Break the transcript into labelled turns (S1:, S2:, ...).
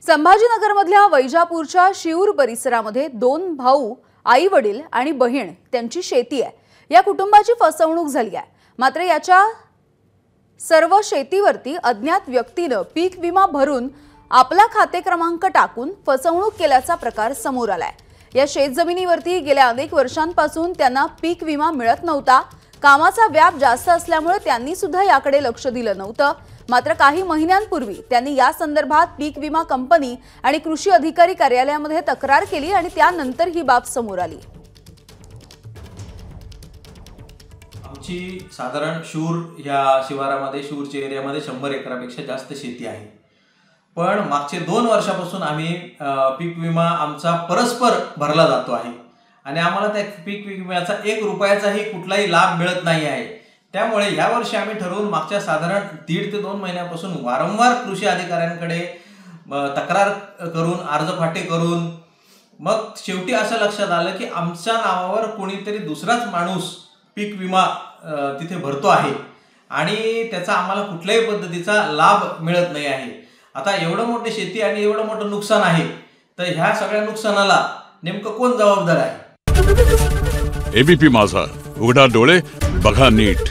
S1: संभाजीनगरमधल्या वैजापूरच्या शिऊर परिसरामध्ये दोन भाऊ, आई वडील आणि बहीण त्यांची शेती आहे। या कुटुंबाची फसवणूक झाली आहे। मात्र याच्या सर्व शेतीवरती अज्ञात व्यक्तीने पीक विमा भरून आपला खाते क्रमांक टाकून फसवणूक केल्याचा प्रकार समोर आलाय। या शेतजमिनीवरती गेल्या अनेक वर्षांपासून त्यांना पीक विमा मिळत नव्हता। कामाचा व्याप जास्त असल्यामुळे त्यांनी सुद्धा याकडे लक्ष दिलं नव्हतं। मात्र काही महिन्यांपूर्वी त्यांनी या संदर्भात पीक विमा कंपनी आणि कृषी अधिकारी कार्यालयामध्ये तक्रार केली आणि त्यानंतर ही बाब समोर आली।
S2: आमची साधारण शूर या शिवारामध्ये शूरच्या एरियामध्ये 100 एकरापेक्षा जास्त शेती आहे। पण मागचे 2 वर्षापासून आम्ही पीक विमा आमचा परस्पर भरला जातो आहे आणि आम्हाला त्या पीक विम्याचा 1 रुपयाचाही कुठलाही लाभ मिळत नाही आहे। त्यामुळे या वर्षी आम्ही ठरवून मागच्या साधारण 1.5 ते 2 महिन्यापासून वारंवार कृषी अधिकाऱ्यांकडे तक्रार करून अर्जफाटे करून मग शेवटी असं लक्षात आलं की आमच्या नावावर कोणीतरी दुसराच माणूस पीक विमा तिथे भरतो आहे आणि त्याचा आम्हाला कुठल्याही पद्धतीचा लाभ मिळत नाही आहे। आता एवढं मोठी शेती आणि एवढं मोठं नुकसान आहे, तर ह्या सगळ्या नुकसानाला नेमकं कोण जबाबदार आहे?
S3: एबीपी माझा, उघडा डोळे बघा नीट।